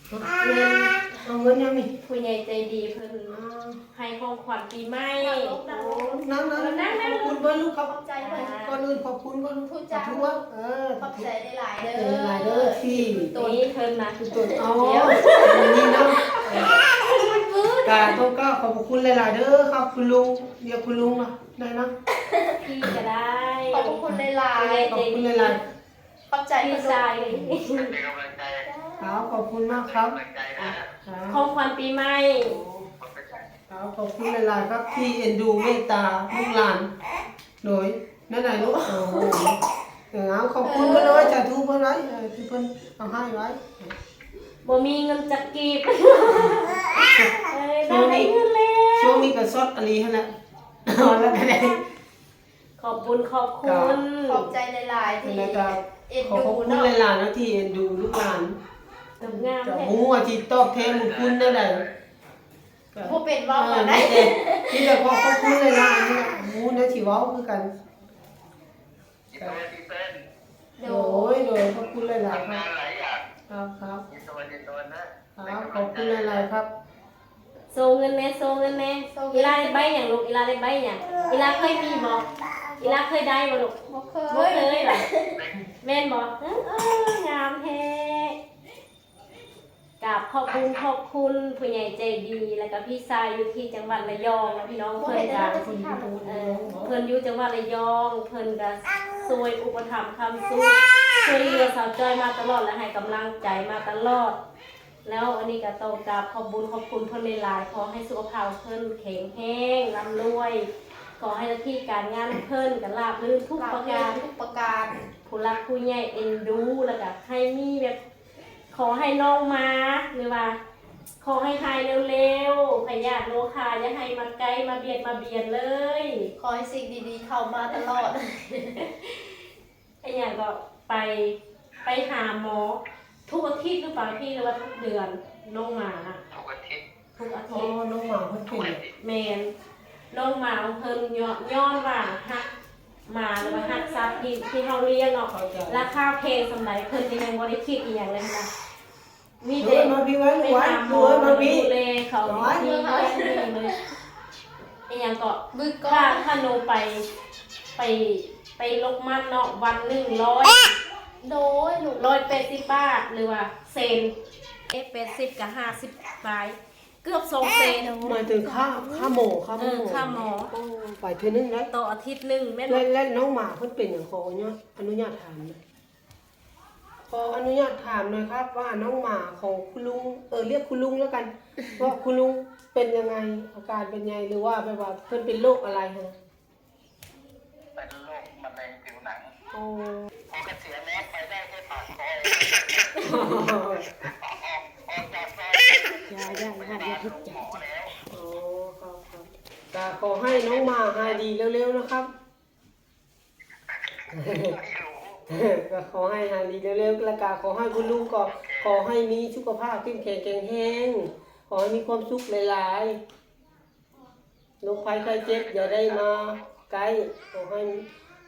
เงินเอาเงินยังมีผู้ใหญ่ใจดีเพิ่นให้ของขวัญปีใหม่นั่งขอบคุณเพื่อนลูกครับ ขอบใจเพื่อน ก่อนอื่นขอบคุณก่อน ทุกจ้า ทุกว่าขอบใจหลายๆเด้ เป็นไรเด้อที่ นี่เพิ่นนะ ตุ่นเอานี่เนาะกาต้องก้าวขอบคุณหลายๆเด้อครับคุณลุงเดี๋ยวคุณลุงนะได้นะ พี่ก็ได้ ขอบคุณหลาย ขอบคุณหลาย ๆขอบใจ พี่ เพื่อน ชาย ๆครับขอบคุณมากครับ ของขวัญปีใหม่ ครับขอบคุณหลายๆครับที่เอ็นดูเมตตาลูกหลานโดยนั่นไหนลูกโอ้โหขอบคุณเพื่อนเลยจะทุกเพื่อนไว้ที่เพื่อนเอาให้ไว้ บ่มีเงินจักกีบได้เงินแล้ว ช่วงนี้ก็ซอดอะไรฮะแหละแล้วก็ได้ ขอบคุณ ขอบใจหลายๆที่ แล้วก็ เอ็น ขอบ ดู คุณ เนาะ หลานๆนะที่เอ็นดูลูกหลาน งาม จะ แท้ หูว่าที่ตอบแทนคุณได้ไหน ผู้เป็นว่าก่อนได้ ที่จะขอบคุณหลานๆนี่หูนะที่ว้าคือกันโดยขอบคุณหลายๆครับครับขอบคุณหลายๆครับ โซเงินแน่อีลาได้ใบหยังลูกอีลาได้ใบหยังอีลาเคยมีบ่อีลาเคยได้บ่ลูก บ่เค บ่ ย เคยหรอแม่นบ่งามแท้กราบขอบคุณผู้ใหญ่ใจดีแล้วก็พี่ชายอยู่ที่จังหวัดระยองนะพี่น้อง บ่ เพิ่ เห็ น น ก็ แต่สิค่ะ เพิ่นอยู่จังหวัดระยองเพิ่นก็ช่วยอุปถัมภ์คำสู้ช่วยเหลือสาวจ้อยมาตลอดและให้กำลังใจมาตลอด แล้วอันนี้ก็ต้องกราบขอบคุณเพิ่นหลายๆขอให้สุขภาพเพิ่นแข็งแรงร่ำรวยขอให้หน้าที่การงานเพิ่นก็ราบรื่นทุกประการ ทุกประการ ผู้รักผู้ใหญ่เอ็นดูแล้วก็ให้มีแบบขอให้น้องมาหรือว่า ขอให้หายเร็วๆพยาธิโรคาอย่าให้มาใกล้มาเบียดเลย ขอให้สิ่งดีๆเข้ามาตลอด ไอ้อย่างก็ไปหาหมอทุกอาทิตย์หรือเปล่าพี่หรือว่าทุกเดือนน้องหมาทุกอาทิตย์ อ๋อน้องหมาเพิ่นเป็น แมนน้องหมาเพิ่นย้อนว่าฮักหมาหรือว่าฮักซับที่เฮาเลี้ยงเนาะราคาแพงสำหรับเพิ่นยังบ่ได้คิดอีหยังเลยนะมี เดิ แต่ นมาพี่ไว้ ไป ไว้ หาหม ดู อ มาพี่ ดูแลเขาดีเลยไอ้อย่างก็ บึกก็ ถ้าหนูไปลกมันเนาะวันหนึ่งโดยหนู 180 บาทหรือว่าเซน80กับ50บาทเกือบ2เซน หมายถึงค่าหมูค่าหมู ค่าหมอ ไปเทื่อนึงนะ ต่ออาทิตย์หนึงแม่นบ่ และน้องหมาเพิ่นเป็นอย่างขออนุญาตถามนะขออนุญาตถามหน่อยครับว่าน้องหมาของคุณลุงเรียกคุณลุงแล้วกันว่าคุณลุงเป็นยังไงอาการเป็นไงหรือว่าแบบว่าเพิ่นเป็นโรคอะไรฮะ เป็นโรคมะเร็งผิวหนัง โอ้ พอเกษียณแล้วไปได้แค่ปากซอยออกจากซอยไปนานหมอแล้ว โอ้ครับก็ขอให้น้องหมาหายดีเร็วๆนะครับ ไม่รู้ ก็ขอให้หายดีเร็วๆแล้วก็ขอให้คุณลุงก็ขอให้มีสุขภาพเข้มแข็งแข็งแรงขอให้มีความสุขหลายๆโรคภัยไข้เจ็บอย่าได้มาใกล้ขอให้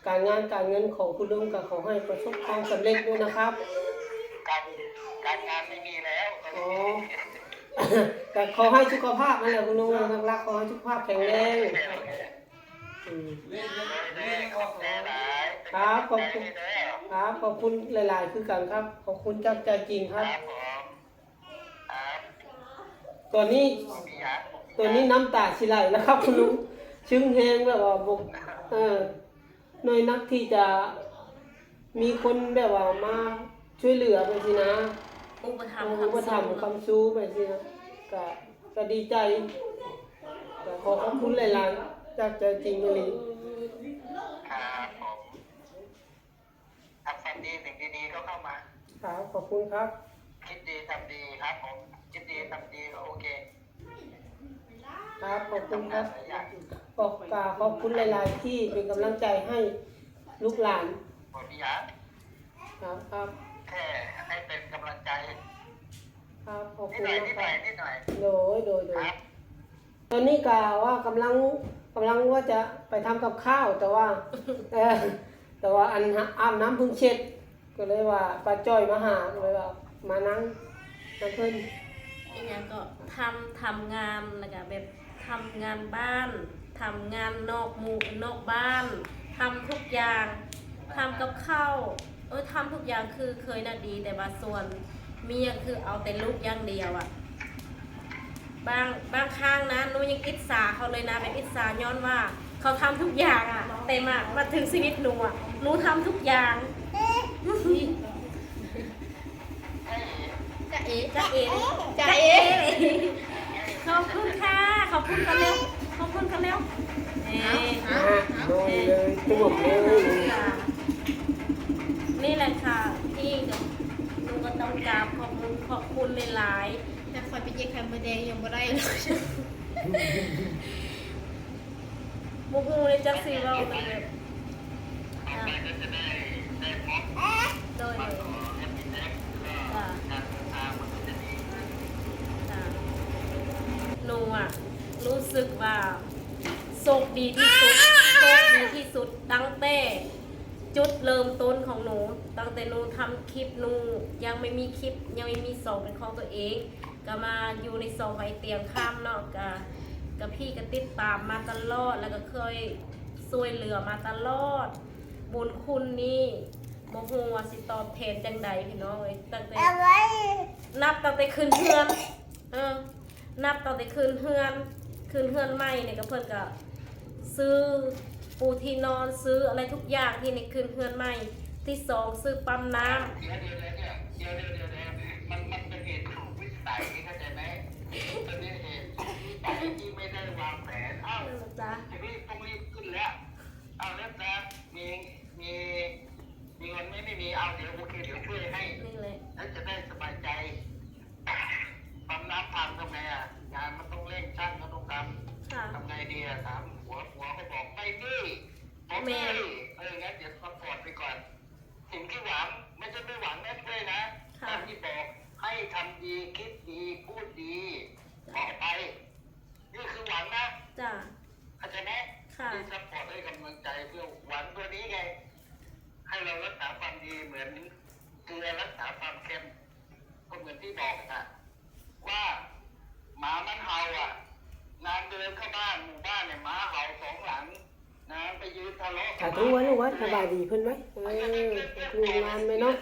การงานการเงินของคุณลุงก็ขอให้ประสบความสำเร็จด้วยนะครับ การงานไม่มีแล้วตอน อ๋อ นี้ ก็ขอให้สุขภาพนั่นแหละคุณลุงรักๆขอให้สุขภาพแข็งแรงอืม ขอบใจหลาย ครับขอบคุณ เด้อ ครับขอบคุณหลายๆคือกันครับขอบคุณจากใจจริงค ค รั รั บบ ผมครับ ตอนนี้ พี่ยักษ์ ตัวนี้น้ำตาชิไหลแล้วครับคุณลุงซึ้งแฮงแบบว่าบกหน่อยนักที่จะมีคนแบบว่ามาช่วยเหลือไปสินะ อุปถัม อุป ภ์ ถัมภ์คำสู้ไปสินะก็ดีใจก็ขอขอบคุณหลายๆจากใจจริงเลย ครับผมทำความดีสิ่งดีๆก็เข้ามา ครับขอบคุณครับ คิดดีทำดีครับผมคิดดีทำดีก็โอเค ครับขอบคุณครับ หลายอย่าง ขอบคุณหลายๆที่เป็นกำลังใจให้ลูกหลาน ผมพี่ยักษ์ ครับ แค่ให้เป็นกำลังใจ ครับขอบ นิ คุ ด ณ หน่อย มาก นิด ค หน่ รั อย บ นิดหน่อย โดย ครับ ตอนนี้กาว่ากำลังว่าจะไปทำกับข้าวแต่ว่า แต่ว่าอันอาบน้ำพึ่งเช็ดก็เลยว่าป้าจ้อยมาหาก็เลยว่ามานั่ง น้ำเพิ่น อีกอย่างก็ทำงานแล้วก็แบบทำงานบ้านทำงานนอกหมู่นอกบ้านทำทุกอย่างทำกับข้าวทำทุกอย่างคือเคยน่ะดีแต่ว่าส่วนเมียคือเอาแต่ลูกอย่างเดียวอ่ะบางครั้งนะหนูยังอิจฉาเขาเลยนะแบบอิจฉาย้อนว่าเขาทำทุกอย่างอ่ะแต่มาถึงชีวิตหนูอ่ะหนูทำทุกอย่าง จะเอ๋ จ้าเอ๋ จะเอ๋ ขอบคุณค่ะขอบคุณกันแล้วขอบคุณกันแล้วเอ๊ะ นอนเลยตัวเลย ค่ะนี่แหละค่ะที่หนูก็ต้องกราบขอบคุณหลาย แต่คอยไปเย็กไข่มดแดงยังบ่ได้เลย ๆบูฮูเลยจักสีเราแบบอ่ะโดยค่ะค่ะหนูอ่ะรู้สึกว่าโชคดีที่สุดโชคดีที่สุดตั้งแต่จุดเริ่มต้นของหนูตั้งแต่หนูทำคลิปหนูยังไม่มีคลิปยังไม่มีส่งเป็นของตัวเองก็มาอยู่ในส่งไอเตียงข้ามเนาะกับพี่ก็ติดตามมาตลอดแล้วก็เคยช่วยเหลือมาตลอดบุญคุณนี่โมโหว่าสิตอบแทนจังใดพี่น้องเอ้ยตั้งแต่นับตั้งแต่คืนเฮือนนับตั้งแต่คืนเฮือนใหม่เนี่ยก็เพิ่นก็ซื้อปูที่นอนซื้ออะไรทุกอย่างที่ในคืนเฮือนใหม่ที่สองซื้อปั๊มน้ำ เดี๋ยวมันเป็นเหตุถูกวิสัยเข้าใจไหมเป็นเหตุวิสัยที่ไม่ได้วางแผนจ้ะ ทีนี้ต้องรีบขึ้นแล้วแล้วแต่มีเงินไม่มีเอาเดี๋ยวโอเคเดี๋ยวช่วยให้ นี่เลย แล้วจะได้สบายใจปั๊มน้ำทำไงงานมันต้องเร่งช่างก็ต้องท ค่ะ ำไงดีถามหัวเขาบอกไม่ดีผมไม่งั้นเดี๋ยวซัพพอร์ตไปก่อนสิ่งที่หวังไม่ใช่ไม่หวังแม่ช่วยนะตามที่บอกให้ทำดีคิดดีพูดดีต่อไปนี่คือหวังนะ จ้ะ เข้าใจไหม ค่ะ ที่ซัพพอร์ตให้กำลังใจเพื่อหวังตัวนี้ไงให้เรารักษาความดีเหมือนเกลือรักษาความเค็มก็เหมือนที่บอกนะว่าหมามันเห่างานเดินเข้าบ้านหมู่บ้านเนี่ยหมาเห่าสองหลังนะไปยืนทะเลาะ สาธุไว้ลูกไว้สบายดีเพิ่นไหมลูกงานไหมเนาะ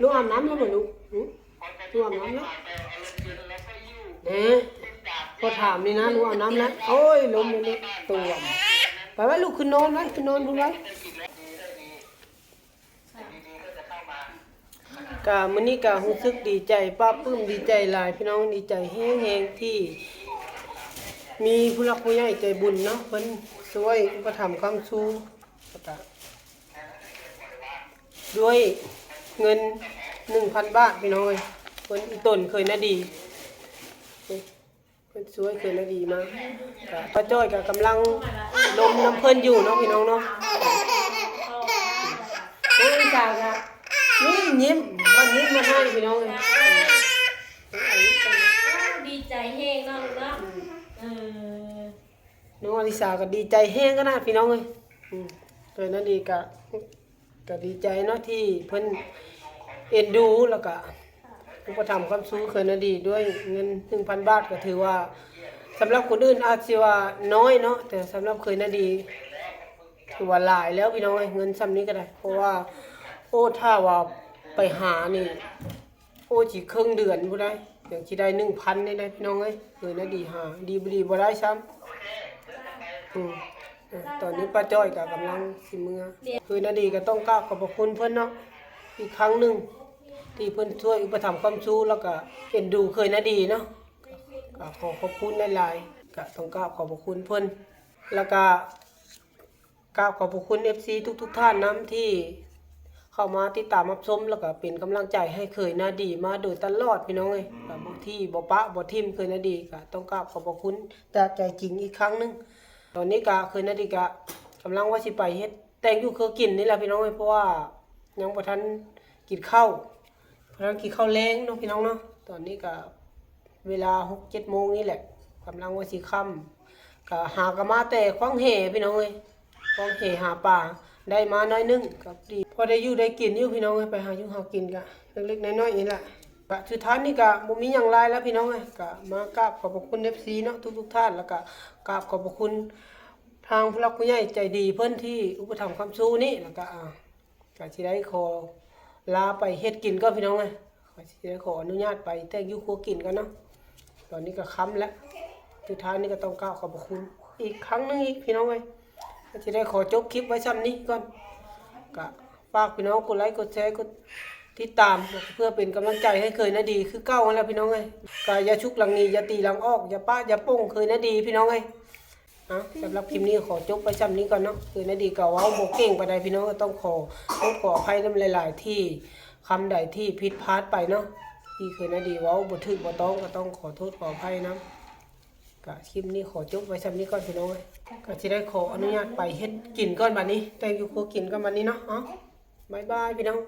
ลูกอาบน้ำแล้วเหรอลูกลูกอาบน้ำแล้วพอถามนี่นะลูกอาบน้ำแล้วโอ้ยล้มเลยตัวไปไว้ลูกขึ้นนอนไว้ขึ้นนอนพุ่นไว้กะมื้อนี้กะรู้สึกดีใจป้าปลื้มดีใจหลายพี่น้องดีใจแฮงๆที่มีผู้หลักผู้ใหญ่ใจบุญเนาะเพิ่นช่วยอุปถัมภ์คำชูด้วยเงิน 1,000 บาทพี่น้องเอ้ยเพิ่นอีต้นเคยน่ะดีเพิ่นช่วยเคยน่ะดีมากก็ป้าจ้อยก็กำลังลมน้ำเพิ่นอยู่เนาะพี่น้องเนาะโอ้ยจ้าค่ะยิ้มวันนี้มาให้พี่น้องเอ้ย ดีใจแห้งเนาะลูกเนาะน้องอลิสาก็ดีใจแห้งก็นะพี่น้องเอ้ยเคยน่ะดีก็ดีใจเนาะที่เพิ่นเอ็นดูแล้วก็อุปถัมภ์ความสู้เคยน่ะดีด้วยเงิน 1,000 บาทก็ถือว่าสำหรับคนอื่นอาจสิว่าน้อยเนาะแต่สำหรับเคยน่ะดีถือว่าหลายแล้วพี่น้องเอ้ยเงินซ้ำนี้ก็ได้เพราะว่าถ้าว่าไปหานี่สิครึ่งเดือนบ่ได้อย่างสิได้ 1,000 นี่ได้พี่น้องเอ้ยเคยน่ะดีหาดีบ่ได้ซ้ำตอนนี้ป้าจ้อยก็กำลังสิเมื่อคือนาดีก็ต้องกราบขอบพระคุณเพิ่นเนาะอีกครั้งหนึ่งที่เพิ่นช่วยอุปถัมภ์ความสู้แล้วก็เอ็นดูเคยนาดีเนาะก็ขอขอบคุณหลายๆก็ต้องกราบขอบพระคุณเพิ่นแล้วก็กราบขอบพระคุณ FC ทุกท่านนํที่เข้ามาติดตามรับชมแล้วก็เป็นกำลังใจให้เคยนาดีมาโดยตลอดพี่น้องเอ้ยก็บ่ที่บ่ปะบ่ทิ่มเคยนาดีก็ต้องกราบขอบพระคุณจากใจจริงอีกครั้งนึงตอนนี้ก็เคยนาดีก็กำลังว่าสิไปเฮ็ดแต่งอยู่คือกินนี่แหละพี่น้องเอ้ยเพราะว่ายังบ่ทันกินข้าวเพราะฉะนั้นกินข้าวแลงเนาะพี่น้องเนาะตอนนี้ก็เวลา 6-7 โมงนี่แหละกำลังว่าสิค่ำก็หากะมาแต่ขวางแห่พี่น้องเอ้ยขวางแห่หาปลาได้มาน้อยนึงก็ดีพอได้อยู่ได้กินอยู่พี่น้องเอ้ยไปหาอยู่หากินก็เล็กๆน้อยๆนี่แหละ ก็สุดท้ายนี่ก็บ่มีหยังหลายแล้วพี่น้องเอ้ยก็มากราบขอบพระคุณ FC เนาะทุกท่านแล้วก็กราบขอบพระคุณทางผู้หลักผู้ใหญ่ใจดีเพิ่นที่อุปถัมภ์คำสู้นี่แล้วก็ก็สิได้ขอลาไปเฮ็ดกินก็พี่น้องเอ้ยก็สิได้ขออนุญาตไปแต่งอยู่ครัวกินกันเนาะตอนนี้ก็ค่ำแล้วสุดท้ายนี่ก็ต้องกราบขอบพระคุณอีกครั้งนึงอีกพี่น้องเอ้ยก็สิได้ขอจบคลิปไว้ซ้ำนี้ก่อนก็ฝากพี่น้องกดไลค์กดแชร์กดติดตามเพื่อเป็นกำลังใจให้เคยนะดีคือเก้าแล้วพี่น้องเอ้ยก็อย่าชุกหลังนี้อย่าตีหลังออกอย่าป้าอย่าโป้งเคยนะดีพี่น้องเอ้ยสำหรับคลิปนี้ขอจบไปซ้ำนี้ก่อนเนาะเคยนะดีก็เว้าบ่เก่งปานใดพี่น้องก็ต้องขออภัยนำหลายๆที่คำใดที่ผิดพลาดไปเนาะที่เคยนะดีเว้าบ่ถูกบ่ต้องก็ต้องขอโทษขออภัยนะก็คลิปนี้ขอจบไว้ซ้ำนี้ก่อนพี่น้องเอ้ยก็สิได้ขออนุญาตไปเฮ็ดกินก่อนบัดนี้แต่งอยู่ครัวกินก่อนบัดนี้เนาะบ๊ายบายพี่น้อง